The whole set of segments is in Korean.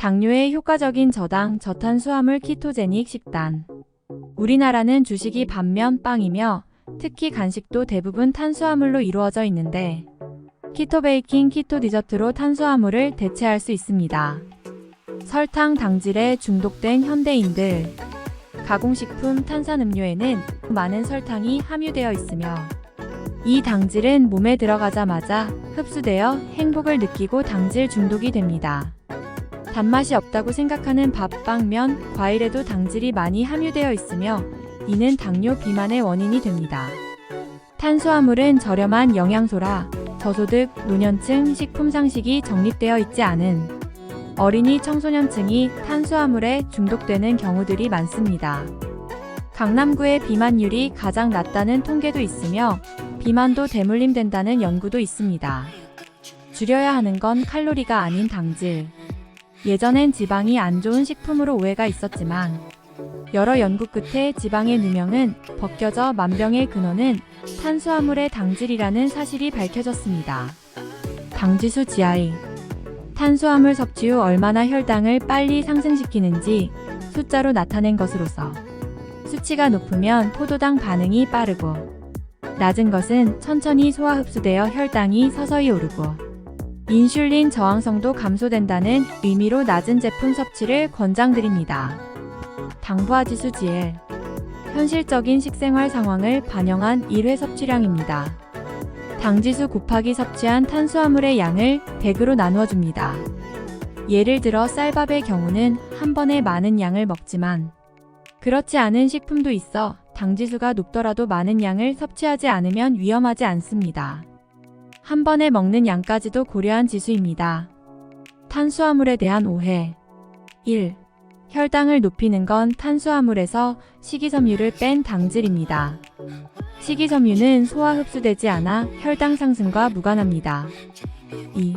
당뇨에 효과적인 저당, 저탄수화물 키토제닉 식단. 우리나라는 주식이 반면 빵이며 특히 간식도 대부분 탄수화물로 이루어져 있는데 키토 베이킹, 키토 디저트로 탄수화물을 대체할 수 있습니다. 설탕, 당질에 중독된 현대인들. 가공식품, 탄산음료에는 많은 설탕이 함유되어 있으며 이 당질은 몸에 들어가자마자 흡수되어 행복을 느끼고 당질 중독이 됩니다. 단맛이 없다고 생각하는 밥, 빵, 면, 과일에도 당질이 많이 함유되어 있으며 이는 당뇨 비만의 원인이 됩니다. 탄수화물은 저렴한 영양소라 저소득, 노년층, 식품 상식이 정립되어 있지 않은 어린이, 청소년층이 탄수화물에 중독되는 경우들이 많습니다. 강남구의 비만율이 가장 낮다는 통계도 있으며 비만도 대물림된다는 연구도 있습니다. 줄여야 하는 건 칼로리가 아닌 당질. 예전엔 지방이 안 좋은 식품으로 오해가 있었지만 여러 연구 끝에 지방의 누명은 벗겨져 만병의 근원은 탄수화물의 당질이라는 사실이 밝혀졌습니다. 당지수 GI. 탄수화물 섭취 후 얼마나 혈당을 빨리 상승시키는지 숫자로 나타낸 것으로서 수치가 높으면 포도당 반응이 빠르고 낮은 것은 천천히 소화 흡수되어 혈당이 서서히 오르고 인슐린 저항성도 감소된다는 의미로 낮은 제품 섭취를 권장드립니다. 당부하 지수 GL. 현실적인 식생활 상황을 반영한 1회 섭취량입니다. 당지수 곱하기 섭취한 탄수화물의 양을 100으로 나누어 줍니다. 예를 들어 쌀밥의 경우는 한 번에 많은 양을 먹지만 그렇지 않은 식품도 있어 당지수가 높더라도 많은 양을 섭취하지 않으면 위험하지 않습니다. 한 번에 먹는 양까지도 고려한 지수입니다. 탄수화물에 대한 오해. 1. 혈당을 높이는 건 탄수화물에서 식이섬유를 뺀 당질입니다. 식이섬유는 소화 흡수되지 않아 혈당 상승과 무관합니다. 2.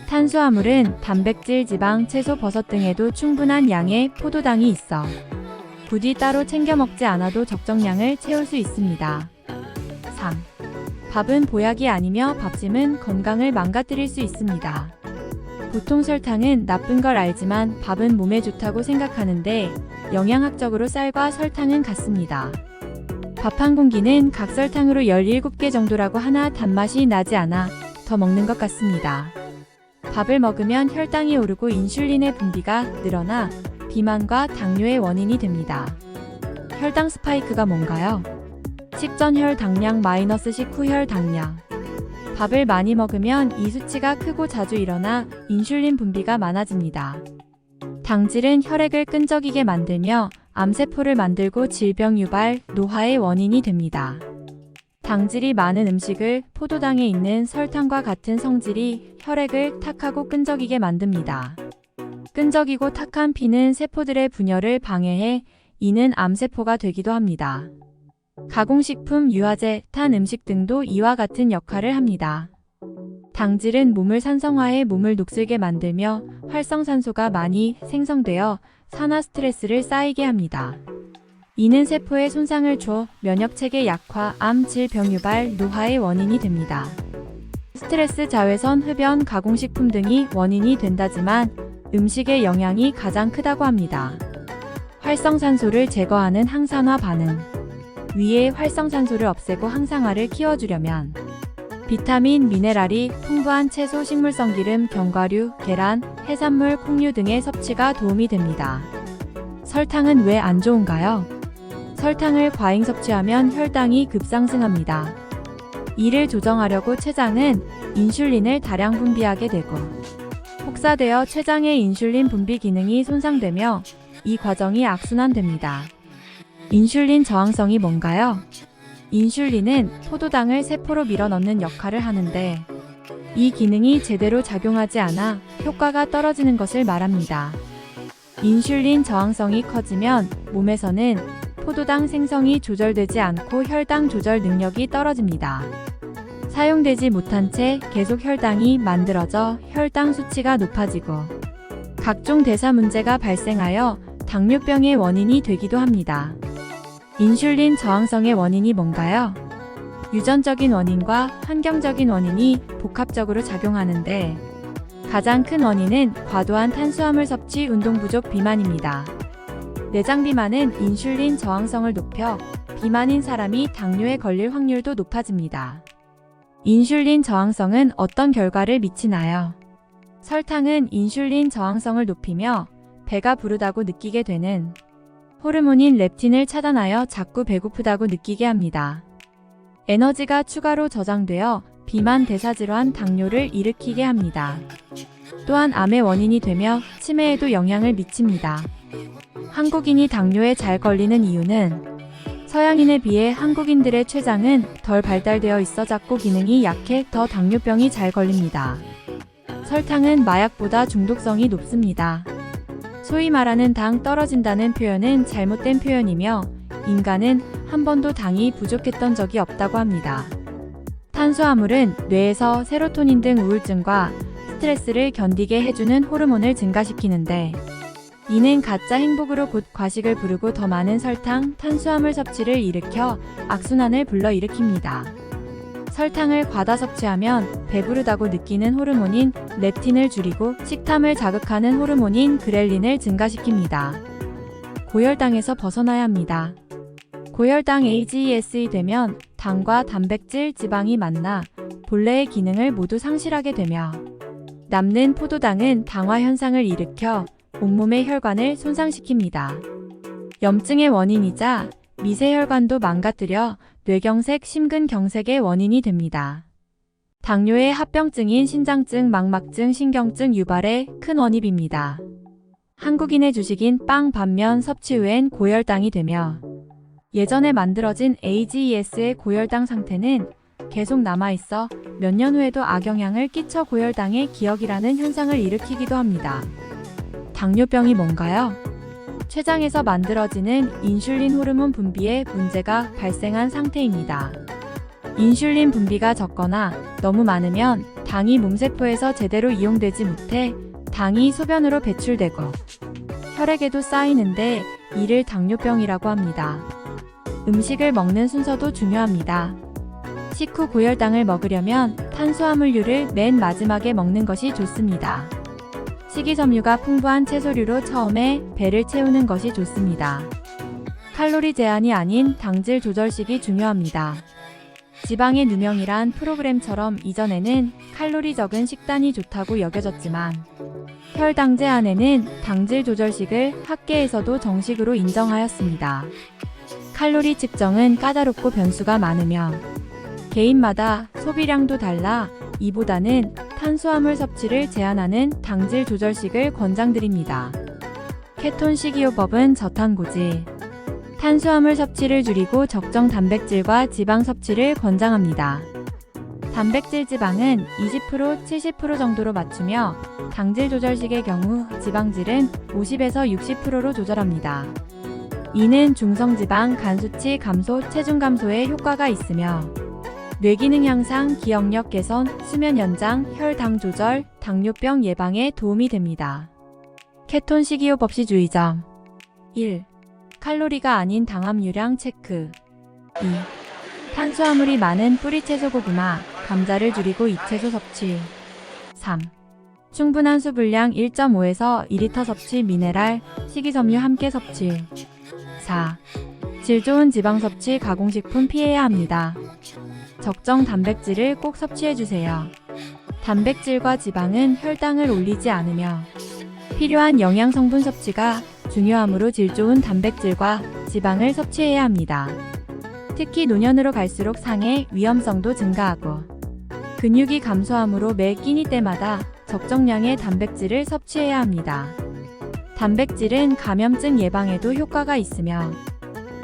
탄수화물은 단백질, 지방, 채소, 버섯 등에도 충분한 양의 포도당이 있어 굳이 따로 챙겨 먹지 않아도 적정량을 채울 수 있습니다. 3. 밥은 보약이 아니며 밥심은 건강을 망가뜨릴 수 있습니다. 보통 설탕은 나쁜 걸 알지만 밥은 몸에 좋다고 생각하는데 영양학적으로 쌀과 설탕은 같습니다. 밥 한 공기는 각설탕으로 17개 정도라고 하나 단맛이 나지 않아 더 먹는 것 같습니다. 밥을 먹으면 혈당이 오르고 인슐린의 분비가 늘어나 비만과 당뇨의 원인이 됩니다. 혈당 스파이크가 뭔가요? 식전 혈당량 마이너스 식후 혈당량. 밥을 많이 먹으면 이 수치가 크고 자주 일어나 인슐린 분비가 많아집니다. 당질은 혈액을 끈적이게 만들며 암세포를 만들고 질병 유발, 노화의 원인이 됩니다. 당질이 많은 음식을 포도당에 있는 설탕과 같은 성질이 혈액을 탁하고 끈적이게 만듭니다. 끈적이고 탁한 피는 세포들의 분열을 방해해 이는 암세포가 되기도 합니다. 가공식품, 유화제, 탄 음식 등도 이와 같은 역할을 합니다. 당질은 몸을 산성화해 몸을 녹슬게 만들며 활성산소가 많이 생성되어 산화 스트레스를 쌓이게 합니다. 이는 세포에 손상을 줘 면역체계 약화, 암, 질병 유발, 노화의 원인이 됩니다. 스트레스, 자외선, 흡연, 가공식품 등이 원인이 된다지만 음식의 영향이 가장 크다고 합니다. 활성산소를 제거하는 항산화 반응. 위에 활성산소를 없애고 항산화를 키워주려면 비타민, 미네랄이 풍부한 채소, 식물성 기름, 견과류, 계란, 해산물, 콩류 등의 섭취가 도움이 됩니다. 설탕은 왜 안 좋은가요? 설탕을 과잉 섭취하면 혈당이 급상승합니다. 이를 조정하려고 췌장은 인슐린을 다량 분비하게 되고 혹사되어 췌장의 인슐린 분비 기능이 손상되며 이 과정이 악순환됩니다. 인슐린 저항성이 뭔가요? 인슐린은 포도당을 세포로 밀어넣는 역할을 하는데 이 기능이 제대로 작용하지 않아 효과가 떨어지는 것을 말합니다. 인슐린 저항성이 커지면 몸에서는 포도당 생성이 조절되지 않고 혈당 조절 능력이 떨어집니다. 사용되지 못한 채 계속 혈당이 만들어져 혈당 수치가 높아지고 각종 대사 문제가 발생하여 당뇨병의 원인이 되기도 합니다. 인슐린 저항성의 원인이 뭔가요? 유전적인 원인과 환경적인 원인이 복합적으로 작용하는데 가장 큰 원인은 과도한 탄수화물 섭취, 운동 부족, 비만입니다. 내장 비만은 인슐린 저항성을 높여 비만인 사람이 당뇨에 걸릴 확률도 높아집니다. 인슐린 저항성은 어떤 결과를 미치나요? 설탕은 인슐린 저항성을 높이며 배가 부르다고 느끼게 되는 호르몬인 렙틴을 차단하여 자꾸 배고프다고 느끼게 합니다. 에너지가 추가로 저장되어 비만 대사질환 당뇨를 일으키게 합니다. 또한 암의 원인이 되며 치매에도 영향을 미칩니다. 한국인이 당뇨에 잘 걸리는 이유는 서양인에 비해 한국인들의 췌장은 덜 발달되어 있어 작고 기능이 약해 더 당뇨병이 잘 걸립니다. 설탕은 마약보다 중독성이 높습니다. 소위 말하는 당 떨어진다는 표현은 잘못된 표현이며 인간은 한 번도 당이 부족했던 적이 없다고 합니다. 탄수화물은 뇌에서 세로토닌 등 우울증과 스트레스를 견디게 해주는 호르몬을 증가시키는데 이는 가짜 행복으로 곧 과식을 부르고 더 많은 설탕, 탄수화물 섭취를 일으켜 악순환을 불러일으킵니다. 설탕을 과다 섭취하면 배부르다고 느끼는 호르몬인 렙틴을 줄이고 식탐을 자극하는 호르몬인 그렐린을 증가시킵니다. 고혈당에서 벗어나야 합니다. 고혈당 AGES이 되면 당과 단백질, 지방이 만나 본래의 기능을 모두 상실하게 되며 남는 포도당은 당화 현상을 일으켜 온몸의 혈관을 손상시킵니다. 염증의 원인이자 미세혈관도 망가뜨려 뇌경색, 심근경색의 원인이 됩니다. 당뇨의 합병증인 신장증, 망막증, 신경증 유발의 큰 원인입니다. 한국인의 주식인 빵, 반면 섭취 후엔 고혈당이 되며 예전에 만들어진 AGES의 고혈당 상태는 계속 남아있어 몇 년 후에도 악영향을 끼쳐 고혈당의 기억이라는 현상을 일으키기도 합니다. 당뇨병이 뭔가요? 췌장에서 만들어지는 인슐린 호르몬 분비에 문제가 발생한 상태입니다. 인슐린 분비가 적거나 너무 많으면 당이 몸세포에서 제대로 이용되지 못해 당이 소변으로 배출되고 혈액에도 쌓이는데 이를 당뇨병이라고 합니다. 음식을 먹는 순서도 중요합니다. 식후 고혈당을 먹으려면 탄수화물류를 맨 마지막에 먹는 것이 좋습니다. 식이섬유가 풍부한 채소류로 처음에 배를 채우는 것이 좋습니다. 칼로리 제한이 아닌 당질 조절식이 중요합니다. 지방의 누명이란 프로그램처럼 이전에는 칼로리 적은 식단이 좋다고 여겨졌지만 혈당 제한에는 당질 조절식을 학계에서도 정식으로 인정하였습니다. 칼로리 측정은 까다롭고 변수가 많으며 개인마다 소비량도 달라 이보다는 탄수화물 섭취를 제한하는 당질 조절식을 권장드립니다. 케톤 식이요법은 저탄고지, 탄수화물 섭취를 줄이고 적정 단백질과 지방 섭취를 권장합니다. 단백질 지방은 20%, 70% 정도로 맞추며 당질 조절식의 경우 지방질은 50에서 60%로 조절합니다. 이는 중성지방, 간 수치 감소, 체중 감소에 효과가 있으며 뇌기능 향상, 기억력 개선, 수면 연장, 혈당 조절, 당뇨병 예방에 도움이 됩니다. 케톤 식이요법 시주의점 1. 칼로리가 아닌 당함유량 체크 2. 탄수화물이 많은 뿌리채소 고구마, 감자를 줄이고 잎채소 섭취 3. 충분한 수 분량 1.5에서 2리터 섭취 미네랄, 식이섬유 함께 섭취 4. 질 좋은 지방 섭취 가공식품 피해야 합니다. 적정 단백질을 꼭 섭취해주세요. 단백질과 지방은 혈당을 올리지 않으며 필요한 영양성분 섭취가 중요하므로 질 좋은 단백질과 지방을 섭취해야 합니다. 특히 노년으로 갈수록 상해 위험성도 증가하고 근육이 감소하므로 매 끼니 때마다 적정량의 단백질을 섭취해야 합니다. 단백질은 감염증 예방에도 효과가 있으며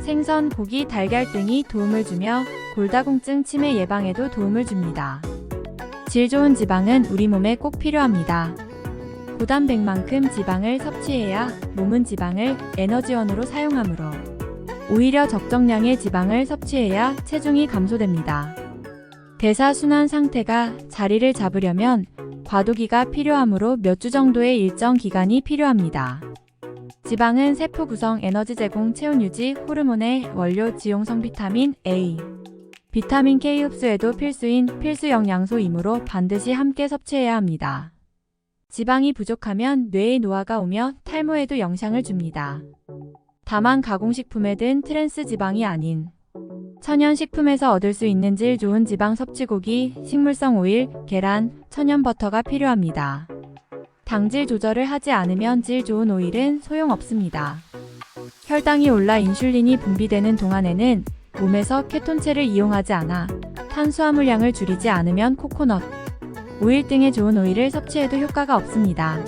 생선, 고기, 달걀 등이 도움을 주며 골다공증 치매 예방에도 도움을 줍니다. 질 좋은 지방은 우리 몸에 꼭 필요합니다. 고단백만큼 지방을 섭취해야 몸은 지방을 에너지원으로 사용하므로 오히려 적정량의 지방을 섭취해야 체중이 감소됩니다. 대사순환 상태가 자리를 잡으려면 과도기가 필요하므로 몇 주 정도의 일정 기간이 필요합니다. 지방은 세포 구성, 에너지 제공, 체온 유지, 호르몬의 원료, 지용성 비타민 A, 비타민 K 흡수에도 필수인 필수 영양소이므로 반드시 함께 섭취해야 합니다. 지방이 부족하면 뇌의 노화가 오며 탈모에도 영향을 줍니다. 다만 가공식품에 든 트랜스 지방이 아닌 천연식품에서 얻을 수 있는 질 좋은 지방 섭취고기, 식물성 오일, 계란, 천연버터가 필요합니다. 당질 조절을 하지 않으면 질 좋은 오일은 소용없습니다. 혈당이 올라 인슐린이 분비되는 동안에는 몸에서 케톤체를 이용하지 않아 탄수화물량을 줄이지 않으면 코코넛, 오일 등의 좋은 오일을 섭취해도 효과가 없습니다.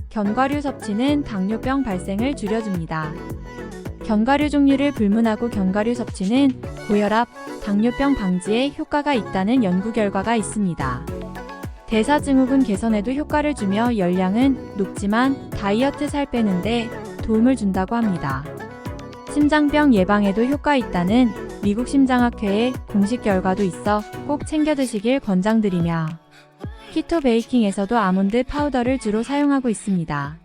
견과류 섭취는 당뇨병 발생을 줄여줍니다. 견과류 종류를 불문하고 견과류 섭취는 고혈압, 당뇨병 방지에 효과가 있다는 연구 결과가 있습니다. 대사증후군 개선에도 효과를 주며 열량은 높지만 다이어트 살 빼는데 도움을 준다고 합니다. 심장병 예방에도 효과 있다는 미국 심장학회의 공식 결과도 있어 꼭 챙겨 드시길 권장드리며 키토 베이킹에서도 아몬드 파우더를 주로 사용하고 있습니다.